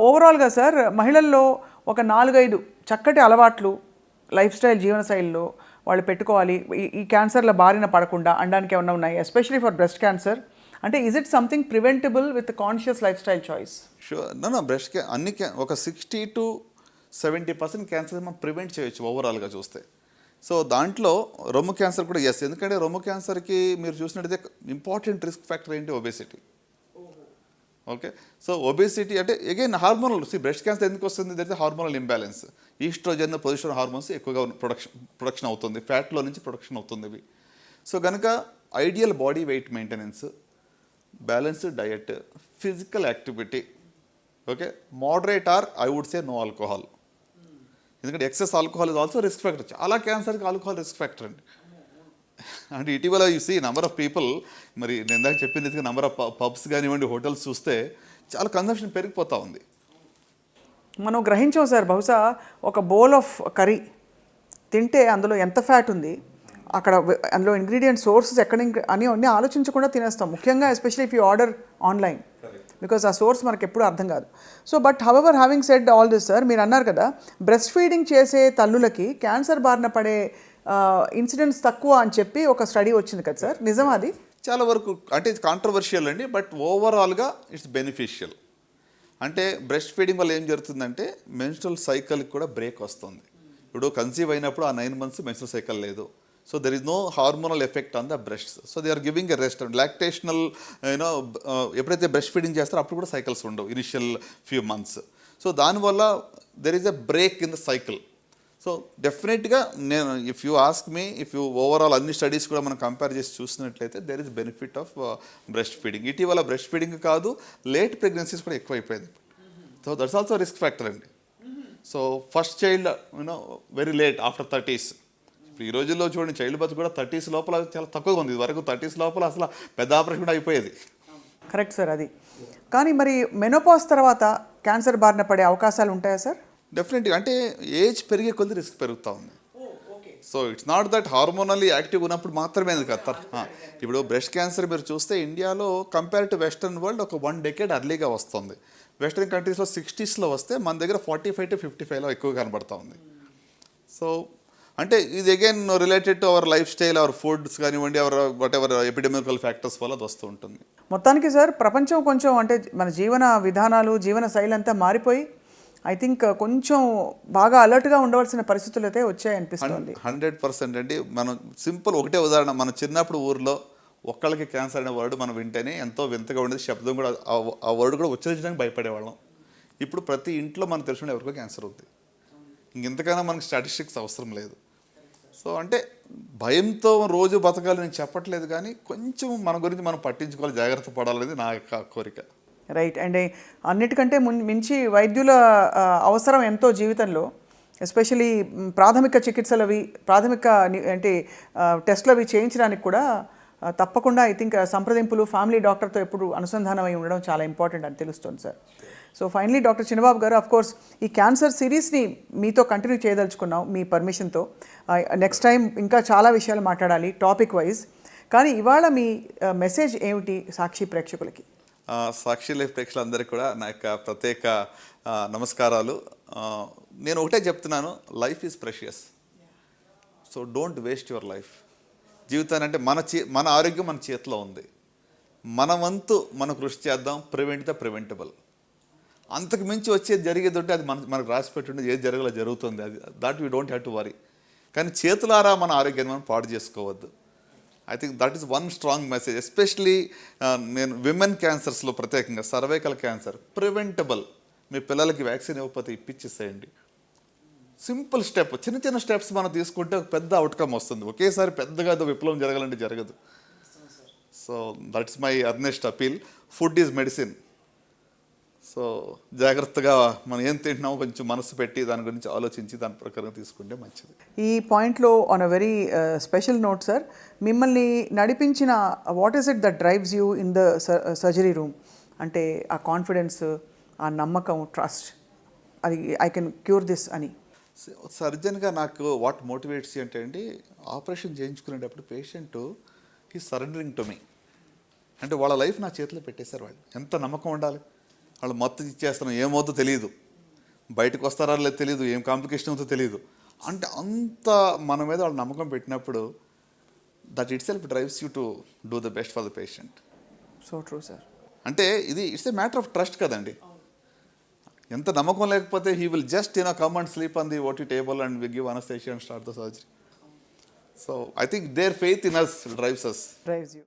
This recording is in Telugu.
ఓవరాల్గా సార్ మహిళల్లో ఒక 4-5 చక్కటి అలవాట్లు లైఫ్ స్టైల్ జీవనశైలిలో వాళ్ళు పెట్టుకోవాలి ఈ క్యాన్సర్ల బారిన పడకుండా అనడానికి ఏమన్నా ఉన్నాయి ఎస్పెషలీ ఫర్ బ్రెస్ట్ క్యాన్సర్ అంటే is it something preventable with conscious life style choice? Sure breast అన్ని ఒక 60 to 70% క్యాన్సర్ మనం ప్రివెంట్ చేయొచ్చు ఓవరాల్గా చూస్తే. సో దాంట్లో రొమ్ము క్యాన్సర్ కూడా ఎస్, ఎందుకంటే రొమ్ము క్యాన్సర్కి మీరు చూసినట్టయితే ఇంపార్టెంట్ రిస్క్ ఫ్యాక్టర్ ఏంటి? ఒబేసిటీ. ఓకే, సో ఒబేసిటీ అంటే అగైన్ హార్మోనల్. బ్రెస్ట్ క్యాన్సర్ ఎందుకు వస్తుంది? That is hormonal imbalance. Oestrogen progesterone hormones ఎక్కువగా ప్రొడక్షన్ అవుతుంది, ఫ్యాట్లో నుంచి ప్రొడక్షన్ అవుతుంది ఇవి. సో కనుక ideal body weight maintenance, balanced diet, physical activity, okay, moderate or I would say no alcohol. ఎందుకంటే excess alcohol is also risk factor. చాలా క్యాన్సర్కి ఆల్కహాల్ రిస్క్ ఫ్యాక్టర్ అండి. అంటే ఇటీవల you see number of people, మరి నేను ఇందాక చెప్పింది నంబర్ ఆఫ్ పబ్స్ కానివ్వండి, హోటల్స్ చూస్తే చాలా కన్సంప్షన్ పెరిగిపోతూ ఉంది. మనం గ్రహించాం సార్, బహుశా ఒక బౌల్ ఆఫ్ కర్రీ తింటే అందులో ఎంత ఫ్యాట్ ఉంది, అక్కడ అందులో ఇంగ్రీడియంట్ సోర్సెస్ ఎక్కడ అని అన్నీ ఆలోచించకుండా తినేస్తాం, ముఖ్యంగా especially if you order online, because ఆ సోర్స్ మనకు ఎప్పుడు అర్థం కాదు. So but however having said all this sir, మీరు అన్నారు కదా బ్రెస్ట్ ఫీడింగ్ చేసే తల్లులకి క్యాన్సర్ బారిన పడే ఇన్సిడెంట్స్ తక్కువ అని చెప్పి ఒక స్టడీ వచ్చింది కదా సార్, నిజమా అది? చాలా వరకు అంటే ఇది కాంట్రవర్షియల్ అండి, బట్ ఓవరాల్గా ఇట్స్ బెనిఫిషియల్. అంటే బ్రెస్ట్ ఫీడింగ్ వల్ల ఏం జరుగుతుందంటే మెన్స్ట్రల్ సైకిల్కి కూడా బ్రేక్ వస్తుంది. ఇప్పుడు కన్సీవ్ అయినప్పుడు ఆ 9 months మెన్స్ట్రల్ సైకిల్ లేదు. So there is no hormonal effect on the breast. So they are giving a rest. Lactational you know ఎప్పుడైతే బ్రెస్ట్ ఫీడింగ్ చేస్తారో అప్పుడు కూడా సైకిల్స్ ఉండవు ఇనిషియల్ ఫ్యూ మంత్స్. సో దానివల్ల there is a break in the cycle. So డెఫినెట్గా నేను if you ask me, if you overall అన్ని స్టడీస్ కూడా మనం కంపేర్ చేసి చూసినట్లయితే there is benefit of breast feeding. ఇటీవల బ్రెస్ట్ ఫీడింగ్ కాదు, లేట్ ప్రెగ్నెన్సీస్ కూడా ఎక్కువైపోయింది. So that's also risk factor అండి. So first child you know very late after 30s. ఇప్పుడు ఈ రోజుల్లో చూడండి చైల్డ్ బర్త్ కూడా 30s లోపల చాలా తక్కువగా ఉంది. ఇది వరకు 30s లోపల అసలు పెద్ద ఆపరేషన్ కూడా అయిపోయేది. కరెక్ట్ సార్ అది. కానీ మరి మెనోపాజ్ తర్వాత క్యాన్సర్ బారిన పడే అవకాశాలు ఉంటాయా సార్? డెఫినెట్గా, అంటే ఏజ్ పెరిగే కొద్ది రిస్క్ పెరుగుతూ ఉంది. So it's not that hormonally active ఉన్నప్పుడు మాత్రమే కదా. ఇప్పుడు బ్రెస్ట్ క్యాన్సర్ మీరు చూస్తే ఇండియాలో కంపేర్ టు వెస్టర్న్ వరల్డ్ ఒక 1 decade అర్లీగా వస్తుంది. వెస్టర్న్ కంట్రీస్లో 60sలో వస్తే మన దగ్గర 45 to 55లో ఎక్కువ కనబడుతూ ఉంది. సో అంటే ఇది again related to our life style, our foods కానివ్వండి, our whatever epidemical factors వల్ల అది వస్తూ ఉంటుంది. మొత్తానికి సార్ ప్రపంచం కొంచెం అంటే మన జీవన విధానాలు, జీవన శైలి అంతా మారిపోయి ఐ థింక్ కొంచెం బాగా అలర్ట్గా ఉండవలసిన పరిస్థితులు అయితే వచ్చాయి అనిపిస్తుంది. 100% అండి. మనం సింపుల్ ఒకటే ఉదాహరణ, మన చిన్నప్పుడు ఊర్లో ఒక్కళ్ళకి క్యాన్సర్ అనే వర్డ్ మనం వింటేనే ఎంతో వింతగా ఉండేది. శబ్దం కూడా ఆ వర్డ్ కూడా ఉచ్చరించడానికి భయపడేవాళ్ళం. ఇప్పుడు ప్రతి ఇంట్లో మనకు తెలిసిన ఎవరికో క్యాన్సర్ ఉంది. ఇంకెంతకైనా మనకి స్టాటిస్టిక్స్ అవసరం లేదు. సో అంటే భయంతో రోజు బతకాలి నేను చెప్పట్లేదు, కానీ కొంచెం మన గురించి మనం పట్టించుకోవాలి, జాగ్రత్త పడాలనేది నా యొక్క కోరిక. రైట్. అండ్ అన్నిటికంటే మించి వైద్యుల అవసరం ఎంతో జీవితంలో, ఎస్పెషలీ ప్రాథమిక చికిత్సలవి, ప్రాథమిక అంటే టెస్ట్లు అవి చేయించడానికి కూడా తప్పకుండా ఐ థింక్ సంప్రదింపులు ఫ్యామిలీ డాక్టర్తో ఎప్పుడు అనుసంధానం అయి ఉండడం చాలా ఇంపార్టెంట్ అని తెలుస్తుంది సార్. సో ఫైనలీ డాక్టర్ చిన్నబాబు గారు, ఆఫ్ కోర్స్ ఈ క్యాన్సర్ సిరీస్ని మీతో కంటిన్యూ చేయదలుచుకున్నాం మీ పర్మిషన్తో. నెక్స్ట్ టైం ఇంకా చాలా విషయాలు మాట్లాడాలి టాపిక్ వైజ్. కానీ ఇవాళ మీ మెసేజ్ ఏమిటి సాక్షి ప్రేక్షకులకి? సాక్షి లైఫ్ ప్రేక్షకులందరికీ కూడా నా యొక్క ప్రత్యేక నమస్కారాలు. నేను ఒకటే చెప్తున్నాను, life is precious. So don't waste your life. జీవితాన్ని అంటే మన ఆరోగ్యం మన చేతిలో ఉంది. మన వంతు మనం కృషి చేద్దాం. Prevent the preventable. అంతకు మించి వచ్చేది జరిగేది ఉంటే అది మనకు రాసి పెట్టుంటే ఏది జరగలో జరుగుతుంది. అది that we don't have to worry. కానీ చేతులారా మన ఆరోగ్యాన్ని మనం పాడు చేసుకోవద్దు. I think that is one strong message. Especially నేను విమెన్ క్యాన్సర్స్లో ప్రత్యేకంగా సర్వైకల్ క్యాన్సర్ ప్రివెంటబుల్. మీ పిల్లలకి వ్యాక్సిన్ ఇవ్వకపోతే ఇప్పించేసేయండి. సింపుల్ స్టెప్, చిన్న చిన్న స్టెప్స్ మనం తీసుకుంటే ఒక పెద్ద అవుట్కమ్ వస్తుంది. ఒకేసారి పెద్దగా విప్లవం జరగాలంటే జరగదు. So that's my Ernest appeal. Food is medicine. So జాగ్రత్తగా మనం ఏం తింటున్నామో కొంచెం మనసు పెట్టి దాని గురించి ఆలోచించి దాని ప్రకారం తీసుకుంటే మంచిది. ఈ పాయింట్లో on a very special note sir, మిమ్మల్ని నడిపించిన what is it that drives you in the surgery room? అంటే ఆ కాన్ఫిడెన్స్, ఆ నమ్మకం, ట్రస్ట్, అది ఐ కెన్ క్యూర్ దిస్ అని. సర్జన్గా నాకు వాట్ మోటివేట్స్ అంటే అండి, ఆపరేషన్ చేయించుకునేటప్పుడు పేషెంట్ ఈ సరెండరింగ్ టు మీ. అంటే వాళ్ళ లైఫ్ నా చేతిలో పెట్టేశారు. వాళ్ళు ఎంత నమ్మకం ఉండాలి. వాళ్ళు మత్తు ఇచ్చేస్తున్నాం ఏమవుతుందో తెలియదు, బయటకు వస్తారా లేదు తెలియదు, ఏం కాంప్లికేషన్ అవుతుందో తెలియదు. అంటే అంత మన మీద వాళ్ళు నమ్మకం పెట్టినప్పుడు that itself drives you to do the best for the patient. So true sir. అంటే ఇది it's a matter of trust కదండి. ఎంత నమ్మకం లేకపోతే he will just come and sleep on the OT table and we give anaesthesia and start the surgery. So I think their faith in us drives us. Drives you.